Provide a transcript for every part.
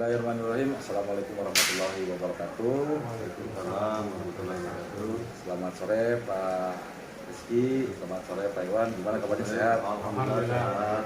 Bismillahirrahmanirrahim. Assalamualaikum warahmatullahi wabarakatuh. Waalaikumsalam warahmatullahi wabarakatuh. Selamat sore Pak Rizky, selamat sore Pak Iwan. Gimana kabarnya, sehat? Alhamdulillah sehat.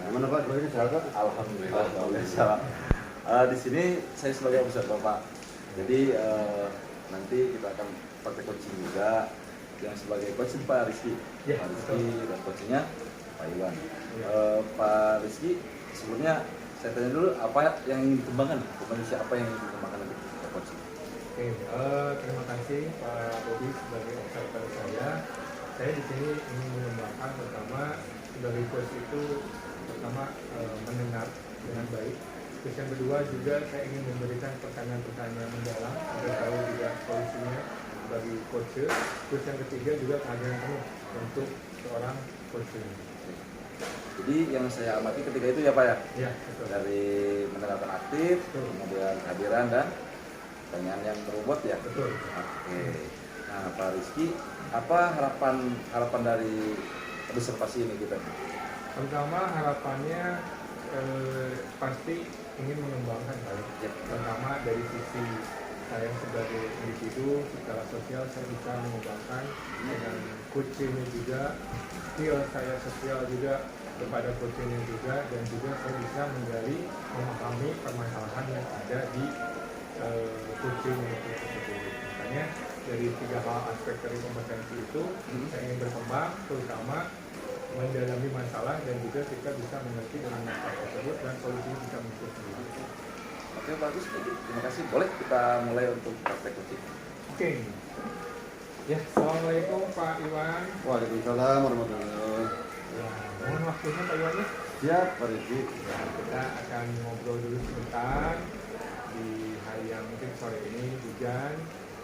Gimana Pak? Ini sehat Pak? Alhamdulillah sehat. Di sini saya sebagai officer Bapak. Jadi nanti kita akan praktek coaching juga. Yang sebagai coach Pak Rizky, Ya, Pak Rizky dan coachnya Pak Iwan. Pak Rizky, sebelumnya saya tanya dulu apa yang ingin dikembangkan, kondisi apa yang ingin dikembangkan nanti kita coaching. Oke, terima kasih Pak Bobi sebagai observer saya. Saya di sini ingin mengembangkan pertama sebagai coach itu pertama mendengar dengan baik. Terus yang kedua juga saya ingin memberikan pertanyaan-pertanyaan mendalam agar tahu juga solusinya bagi coach. Terus yang ketiga juga kehadiran penuh untuk seorang coach ini. Jadi yang saya amati ketika itu ya Pak ya, Ya, betul. dari mendengarkan aktif, Betul. kemudian kehadiran dan pertanyaan yang berbobot ya. Betul. Oke. Nah Pak Rizky, apa harapan dari observasi ini kita? Pertama harapannya pasti ingin mengembangkan saya. Ya. Pertama dari sisi saya sebagai individu secara sosial saya bisa mengembangkan dengan coach ini juga, skill saya sosial juga kepada coach ini juga, dan juga saya bisa menggali memahami permasalahan yang ada di coach ini tersebut. Makanya dari tiga hal aspek dari kompetensi itu saya ingin berkembang, terutama mendalami masalah dan juga kita bisa mengerti dengan masalah tersebut dan solusinya bisa muncul sendiri. Oke bagus, terima kasih. Boleh kita mulai untuk praktek coaching. Oke. Ya, assalamualaikum Pak Iwan. Waalaikumsalam warahmatullahi wabarakatuh. Ya, mohon waktunya Pak Iwan ya. Siap Pak Rizky. Ya, kita akan ngobrol dulu sebentar di hari yang mungkin sore ini hujan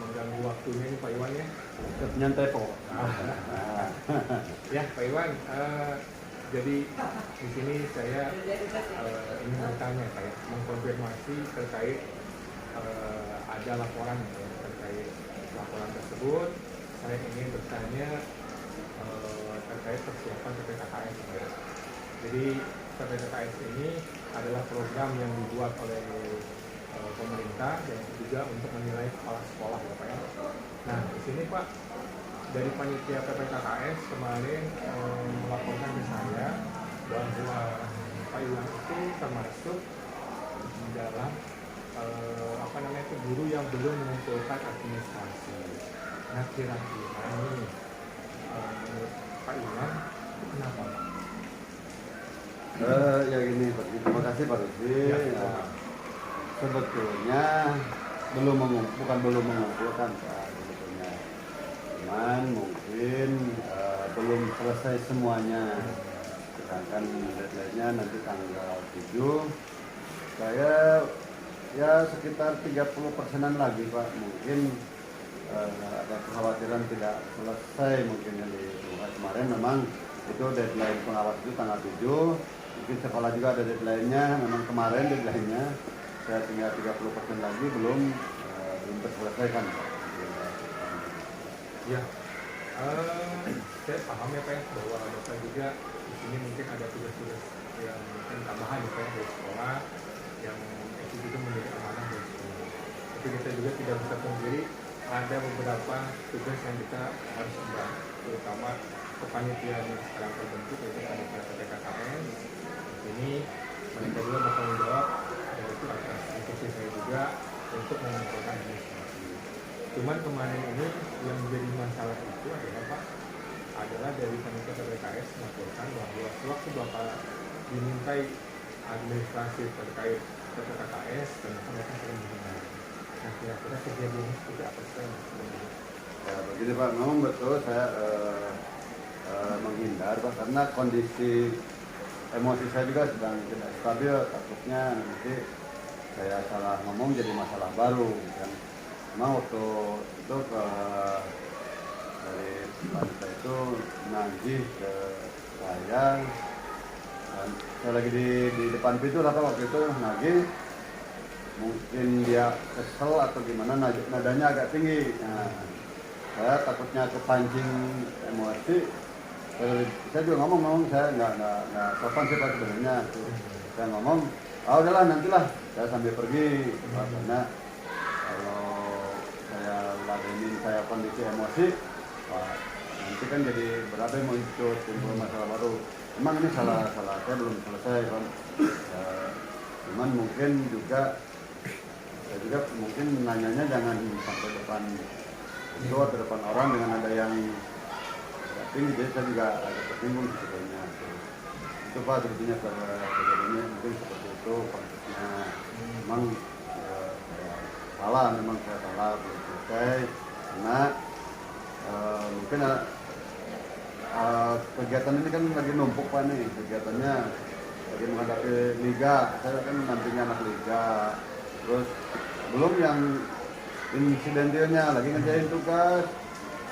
mengganggu waktunya nih Pak Iwan ya. Nyantai Pak. Ya Pak Iwan, jadi di sini saya ingin bertanya kayak mengkonfirmasi terkait ada laporan ya, terkait laporan tersebut. Saya ingin bertanya terkait persiapan PPKKS ya. Jadi PPKKS ini adalah program yang dibuat oleh pemerintah dan juga untuk menilai kepala sekolah ya Pak ya. Nah di sini Pak, dari panitia PPKKS kemarin melaporkan ke saya bahwa Pak Iwan itu termasuk di dalam guru yang belum mengumpulkan administrasi. Nah kira-kira nih menurut Pak Iwan kenapa Pak? Ya gini Pak Rizky. Terima kasih Pak Rizky. Ya, Ya, sebetulnya bukan belum mengumpulkan Pak sebetulnya. Cuman mungkin belum selesai semuanya. Sedangkan deadline-nya nanti tanggal 7. Saya ya sekitar 30%-an lagi Pak. Mungkin ada kekhawatiran tidak selesai mungkin yang di kemarin. Memang itu deadline pengawas itu tanggal 7. Mungkin sekolah juga ada deadline-nya. Memang kemarin deadline-nya. Saya tinggal 30% lagi belum terselesaikan Pak. Ya, saya paham ya Pak bahwa Bapak juga di sini mungkin ada tugas-tugas yang mungkin tambahan ya Pak dari sekolah yang itu juga menjadi amanah dari sekolah. Tapi kita juga tidak bisa pungkiri ada beberapa tugas yang kita harus emban, terutama kepanitiaan yang sekarang terbentuk yaitu panitia PPKKS. Ini mereka juga bertanggung jawab dan itu atas instruksi saya juga untuk mengumpulkan administrasi. Cuman kemarin ini yang menjadi masalah itu adalah dari panitia PPKS melaporkan bahwa sewaktu Bapak dimintai administrasi terkait PPKKS ternyata mereka sering menghindar. Nah kira-kira kejadian seperti apa sih sebenarnya? Ya begini Pak, memang betul saya menghindar Pak karena kondisi emosi saya juga sedang tidak stabil. Takutnya nanti saya salah ngomong jadi masalah baru kan. Memang waktu itu dari panitia itu nagih ke saya dan saya lagi di depan pintu lah Pak waktu itu nagih. Mungkin dia kesel atau gimana, nadanya agak tinggi. Nah, saya takutnya kepancing emosi. Saya juga ngomong saya nggak sopan sih Pak sebenarnya. Saya ngomong udahlah nantilah saya sambil pergi Pak, karena kalau saya ladenin saya kondisi emosi Pak, nanti kan jadi berapa mau ikut timbul masalah baru. Emang ini salah saya belum selesai Pak. Cuman mungkin juga saya juga mungkin nanyanya jangan sampai depan itu atau depan orang dengan ada yang tinggi, jadi saya juga agak tersinggung sebetulnya. Itu Pak sebetulnya kejadiannya mungkin seperti itu konsepnya. Memang saya salah, memang saya salah belum selesai karena mungkin kegiatan ini kan lagi numpuk Pak nih, kegiatannya lagi menghadapi liga, saya kan mendampingi anak liga, terus belum yang insidentilnya lagi ngerjain tugas,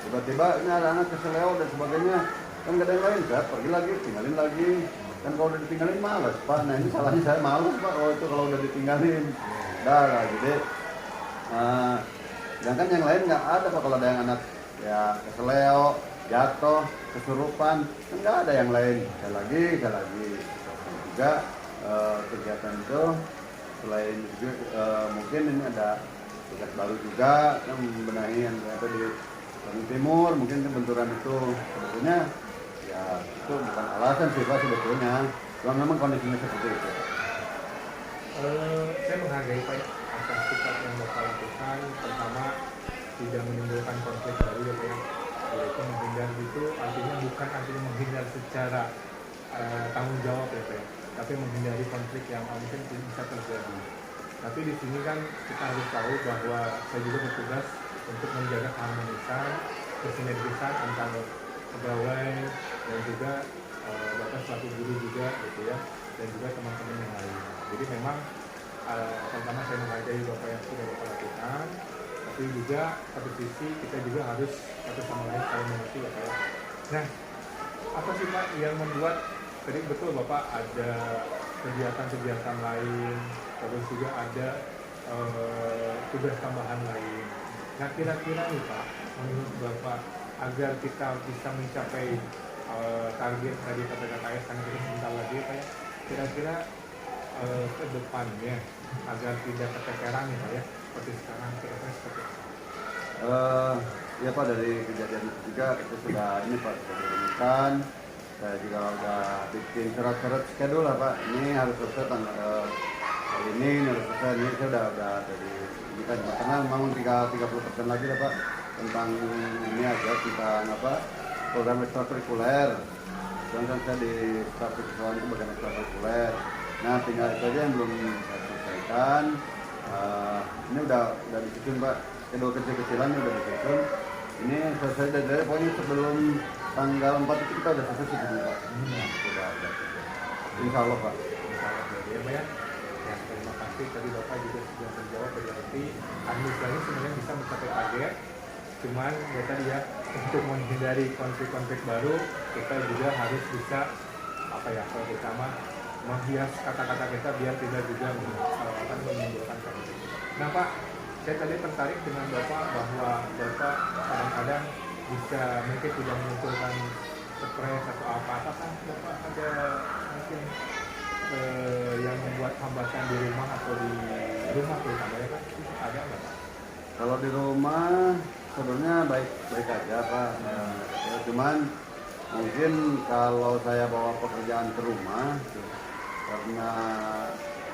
tiba-tiba ini anak-anak keseleo dan sebagainya, kan gak ada yang lain, saya pergi lagi, tinggalin lagi, kan kalau udah ditinggalin malas Pak, nah ini salahnya saya malas Pak, itu kalau udah ditinggalin, dah lah, jadi sedangkan yang lain nggak ada Pak, kalau ada yang anak ya keseleo, jatuh, kesurupan, kan nggak ada yang lain, saya lagi, dan juga kegiatan itu selain mungkin ini ada tugas baru juga yang membenahi yang ada di Bandung Timur, mungkin benturan itu sebetulnya ya itu bukan alasan sih Pak sebetulnya, cuma memang kondisinya seperti itu. Saya menghargai Pak atas sikap yang Bapak lakukan, pertama tidak menimbulkan konflik baru ya Pak ya, yaitu menghindar itu artinya bukan artinya menghindar secara tanggung jawab ya Pak ya, tapi menghindari konflik yang mungkin bisa terjadi. Tapi di sini kan kita harus tahu bahwa saya juga bertugas untuk menjaga keharmonisan, kesinergisan antara pegawai dan juga Bapak selaku guru juga gitu ya, dan juga teman-teman yang lain. Jadi memang pertama saya menghargai Bapak yang sudah Bapak lakukan, tapi juga satu sisi kita juga harus satu sama lain saling mengerti Bapak ya. Nah, apa sih Pak yang membuat tadi betul Bapak ada kegiatan-kegiatan lain, terus juga ada tugas tambahan lain. Nah kira-kira nih Pak, menurut Bapak agar kita bisa mencapai target tadi KPKKS karena kita sebentar lagi Pak ya, kira-kira ke depannya agar tidak keteteran nih Pak ya, seperti sekarang kira-kira seperti apa? Ya Pak, dari kejadian itu juga itu sudah ini Pak, sudah dirumuskan. Saya juga udah bikin surat-surat schedule lah Pak, ini harus selesai tanggal ini harus selesai, ini saya udah dari ini kan karena memang 30% lagi lah Pak tentang ini aja tentang apa program ekstrakurikuler, dan saya di staf keseluruhan itu bagian ekstrakurikuler. Nah tinggal itu aja yang belum saya selesaikan. Ini udah disusun Pak, schedule kecil-kecilannya udah disusun. Ini selesai dari pokoknya sebelum tanggal 4 itu kita udah selesai sebelum Pak. Sudah. Insya Allah Pak. Insya Allah ya Pak ya. Ya, terima kasih tadi Bapak juga sudah menjawab berarti administrasi sebenarnya bisa mencapai target. Cuman ya tadi ya, untuk menghindari konflik-konflik baru kita juga harus bisa apa ya, kalau bersama menghias kata-kata kita biar tidak juga menimbulkan konflik. Nah Pak, saya tadi tertarik dengan Bapak bahwa Bapak kadang-kadang bisa mungkin tidak mengumpulkan stres atau apa. Apakah Bapak ada mungkin yang membuat hambatan di rumah atau di rumah terutama ya Pak? Ada nggak Pak? Kalau di rumah sebenarnya baik aja Pak. Ya, cuman mungkin kalau saya bawa pekerjaan ke rumah karena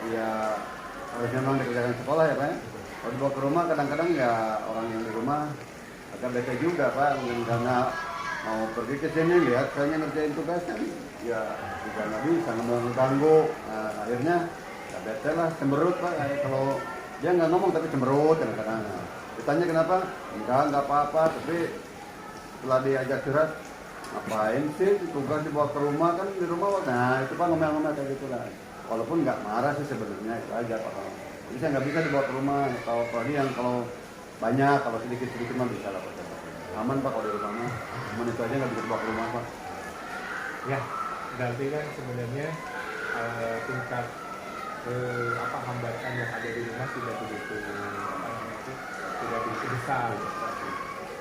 ya harus memang dikerjakan sekolah ya Pak. Kalau dibawa ke rumah kadang-kadang ya orang yang di rumah agak bete juga Pak, mungkin karena mau pergi ke sini lihat saya ngerjain tugas kan ya juga nggak bisa, ngomong ganggu. Nah, akhirnya ya bete lah, cemberut Pak. Kalau dia nggak ngomong tapi cemberut kadang-kadang. Ditanya kenapa? Enggak apa-apa, tapi setelah diajak curhat, ngapain sih tugas dibawa ke rumah, kan di rumah. Nah itu Pak ngomel-ngomel kayak gitu lah. Walaupun nggak marah sih sebenarnya, itu aja Pak. Jadi saya nggak bisa dibawa ke rumah. Kalau yang kalau banyak, kalau sedikit-sedikit mah bisa lah Pak. Aman Pak kalau di rumah mah. Cuman itu aja nggak bisa dibawa ke rumah Pak. Ya, berarti kan sebenarnya tingkat hambatan yang ada di rumah tidak begitu tidak begitu besar.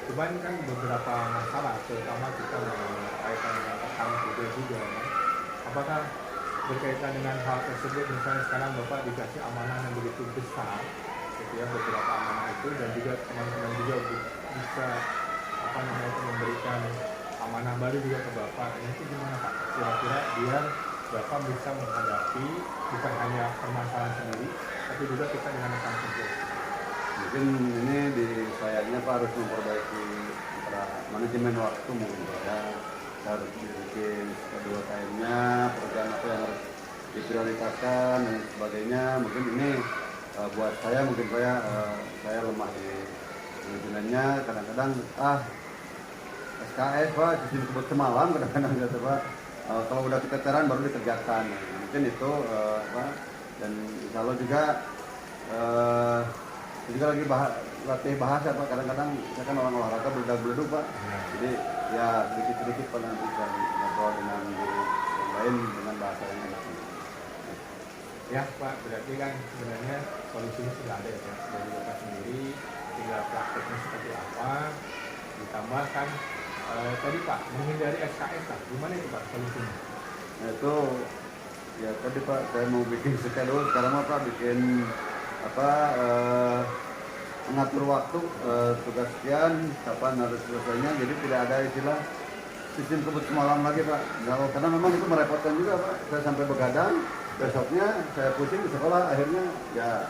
Cuman kan beberapa masalah, terutama kita berkaitan dengan tekanan juga kan. Apakah berkaitan dengan hal tersebut, misalnya sekarang Bapak dikasih amanah yang begitu besar, gitu ya, beberapa amanah itu, dan juga teman-teman juga bisa apa namanya itu memberikan amanah baru juga ke Bapak. Ini itu gimana Pak? Kira-kira biar Bapak bisa menghadapi bukan hanya permasalahan sendiri, tapi juga kita dengan rekan kerja. Mungkin ini di sayanya Pak harus memperbaiki antara manajemen waktu mungkin ya. Harus bikin kedua time-nya, program apa yang harus diprioritaskan dan sebagainya. Mungkin ini buat saya mungkin saya lemah di manajemennya. Kadang-kadang SKS Pak, sistem kebut semalam kadang-kadang gitu Pak. Kalau udah keteteran baru dikerjakan. Mungkin itu dan insya Allah juga lagi latih bahasa Pak. Kadang-kadang saya kan orang olahraga beledak-beleduk Pak. Jadi ya sedikit-sedikit Pak nanti bisa ngobrol dengan guru yang lain dengan bahasa yang enak. Ya Pak, berarti kan sebenarnya solusinya sudah ada ya dari Bapak sendiri, tinggal prakteknya seperti apa, ditambahkan tadi Pak, menghindari SKS Pak, gimana itu Pak solusinya? Nah itu ya tadi Pak saya mau bikin schedule, sekarang Pak bikin mengatur waktu tugas sekian kapan harus selesainya, jadi tidak ada istilah sistem kebut semalam lagi Pak. Karena memang itu merepotkan juga Pak, saya sampai begadang, besoknya saya pusing di sekolah, akhirnya ya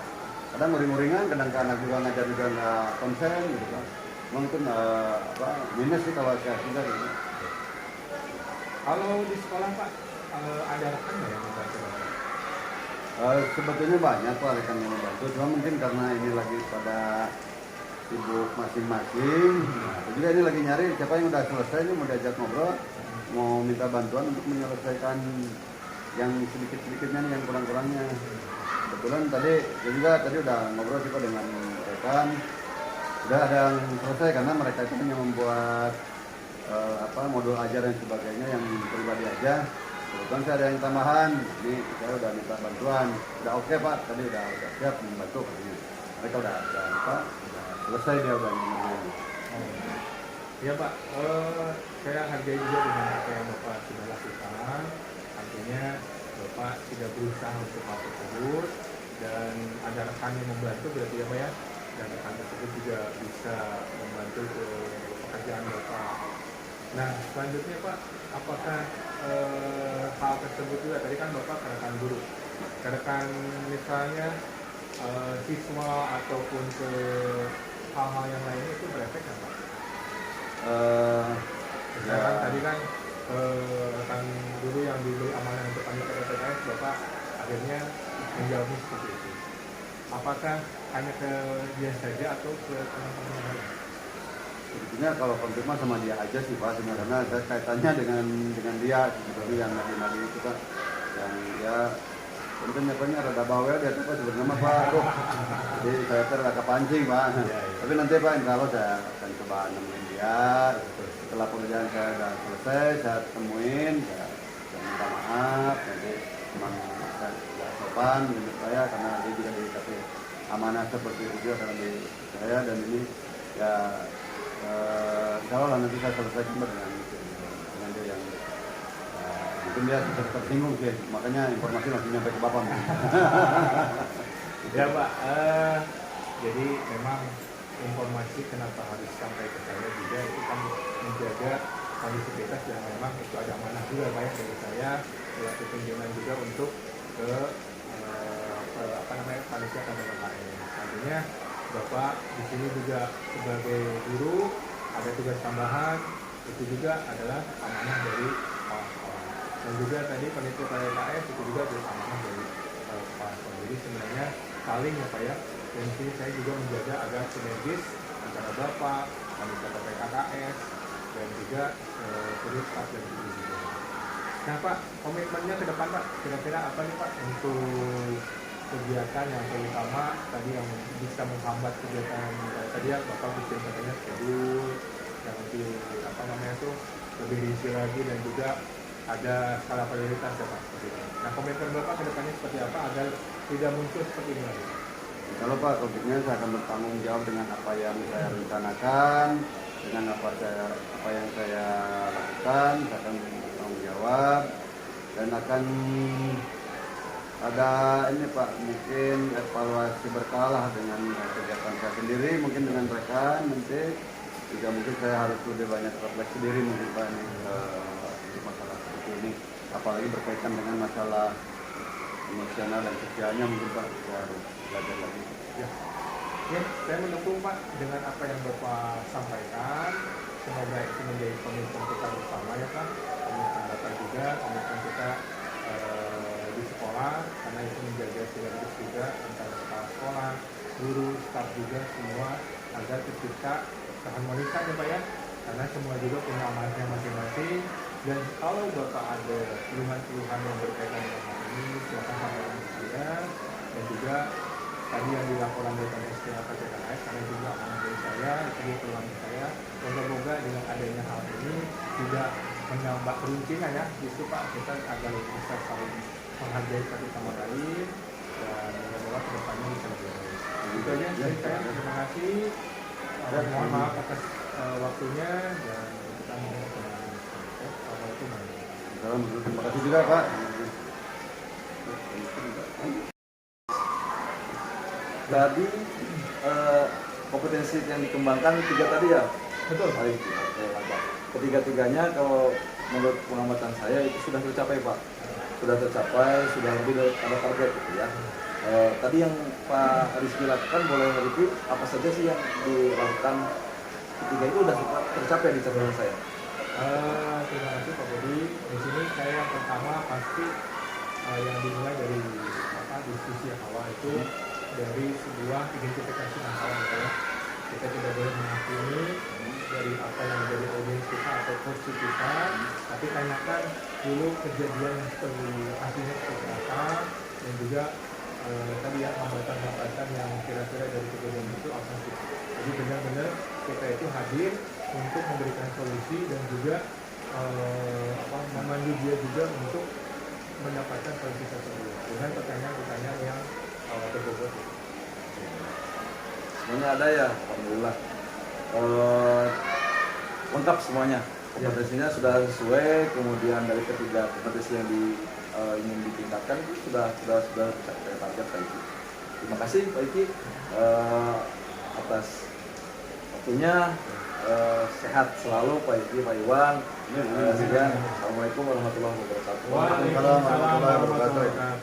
kadang nguring-nguringan, kadang anak juga ngajar juga nggak konsen gitu Pak. Mungkin minus sih kalau saya sudah gitu. Kalau di sekolah Pak, ada rekan nggak yang membantu Bapak? Sebetulnya banyak Pak rekan yang membantu, cuma mungkin karena ini lagi pada sibuk masing-masing. Nah, juga ini lagi nyari siapa yang udah selesai, ini mau diajak ngobrol, mau minta bantuan untuk menyelesaikan yang sedikit-sedikitnya nih, yang kurang-kurangnya. Kebetulan tadi udah ngobrol juga dengan rekan, udah ada yang selesai karena mereka itu hanya membuat modul ajar dan sebagainya yang pribadi aja. Kebetulan saya ada yang tambahan, ini saya udah minta bantuan, udah oke Pak, tadi udah siap membantu katanya. Mereka udah selesai dia udah ngomongin. Ya Pak, saya hargai juga dengan apa yang Bapak sudah lakukan. Artinya Bapak tidak berusaha untuk hal tersebut dan ada rekan yang membantu berarti ya Pak ya. Dan rekan tersebut juga bisa membantu ke pekerjaan Bapak. Nah selanjutnya Pak, apakah hal tersebut juga tadi kan Bapak ke rekan guru, ke rekan misalnya siswa ataupun ke hal-hal yang lainnya itu berefek kan Pak? Misalkan tadi kan rekan guru yang diberi amanah untuk panitia PPKS, Bapak akhirnya menjawabnya seperti itu. Apakah hanya ke dia saja atau ke teman-teman yang lain? Sebetulnya kalau konfirmasi sama dia aja sih Pak, karena saya kaitannya dengan dia sebetulnya yang nadi itu Pak, yang dia mungkin nyapanya rada bawel dia tuh Pak sebenarnya mah Pak. Jadi saya terlalu kepancing Pak. Tapi nanti Pak insya Allah saya akan coba nemuin dia. Setelah pekerjaan saya sudah selesai, saya temuin, saya minta maaf. Nanti memang saya tidak sopan menurut saya karena dia juga dikasih amanah seperti itu juga karena di saya, dan ini ya insya Allah nanti saya selesaikan dengan dia yang mungkin dia tersinggung sih, makanya informasi langsung nyampe ke Bapak. Ya Pak, jadi memang informasi kenapa harus sampai ke saya juga itu kan menjaga kondisivitas yang memang itu ada amanah juga Pak ya dari saya selaku pimpinan juga untuk ke panitia KPKS. Artinya Bapak di sini juga sebagai guru ada tugas tambahan, itu juga adalah amanah dari kepala sekolah. Dan juga tadi panitia KPKS itu juga adalah amanah dari kepala sekolah. Jadi sebenarnya saling ya Pak ya. Dan di sini saya juga menjaga agar sinergis antara Bapak, panitia KPKS dan juga seluruh staf dan guru juga. Nah Pak, komitmennya ke depan Pak, kira-kira apa nih Pak untuk kegiatan yang terutama tadi yang bisa menghambat kegiatan tadi ya Bapak bikin katanya schedule yang lebih lebih diisi lagi dan juga ada skala prioritas ya Pak. Nah komitmen Bapak ke depannya seperti apa agar tidak muncul seperti ini lagi? Kalau Pak, konfliknya saya akan bertanggung jawab dengan apa yang saya rencanakan, dengan apa yang saya lakukan, saya akan bertanggung jawab. dan akan ada ini Pak, mungkin evaluasi berkala dengan kegiatan saya sendiri, mungkin dengan rekan nanti juga mungkin saya harus lebih banyak refleksi diri mungkin Pak ini untuk masalah seperti ini, apalagi berkaitan dengan masalah emosional dan sosialnya mungkin Pak, saya harus belajar lagi. Ya. Ya, saya mendukung Pak dengan apa yang Bapak sampaikan. Semoga itu menjadi komitmen kita bersama ya Pak. Komitmen Bapak juga, komitmen kita di sekolah, karena itu menjaga sinergis juga antara kepala sekolah, guru, staf juga semua agar tercipta keharmonisan ya Pak ya. Karena semua juga punya amanahnya masing-masing. Dan kalau Bapak ada keluhan-keluhan yang berkaitan dengan hal ini, silakan sampaikan ke saya. Dan juga tadi yang dilaporan dari PNSP PCKS, karena juga amanah dari saya, itu keluhan saya. Semoga dengan adanya hal ini tidak menambah keruncingan ya, justru Pak kita agar bisa saling menghargai satu sama lain dan mudah-mudahan kedepannya bisa lebih baik. Itu aja dari saya. Terima kasih. Mohon maaf atas waktunya dan kita mohon kembali. Assalamualaikum warahmatullahi wabarakatuh. Terima kasih juga Pak. Tadi kompetensi yang dikembangkan 3 tadi ya. Betul. Baik, oke, mantap. Ketiga-tiganya kalau menurut pengamatan saya itu sudah tercapai Pak, sudah tercapai, sudah lebih dari ada target gitu ya. Tadi yang Pak Rizky lakukan, boleh repeat apa saja sih yang dilakukan ketiga itu sudah tercapai di catatan saya. Terima kasih Pak Budi. Di sini saya yang pertama pasti yang dimulai dari diskusi yang awal itu dari sebuah identifikasi masalah ya. Kita tidak boleh menghakimi dari apa yang menjadi audiens kita atau porsi kita, tapi tanyakan dulu kejadian yang aslinya seperti apa, dan juga tadi ya hambatan-hambatan yang kira-kira dari kejadian itu apa sih. Jadi benar-benar kita itu hadir untuk memberikan solusi dan juga memandu dia juga untuk mendapatkan solusi tersebut dengan pertanyaan-pertanyaan yang berbobot. Semuanya ada ya, alhamdulillah. Lengkap semuanya. Kompetensinya sudah sesuai, kemudian dari ketiga kompetensi yang ingin ditingkatkan itu sudah tercapai target Pak Iki. Terima kasih Pak Iki atas waktunya. Sehat selalu Pak Iki, Pak Iwan. Sekian. Assalamualaikum warahmatullahi wabarakatuh. Waalaikumsalam warahmatullahi wabarakatuh.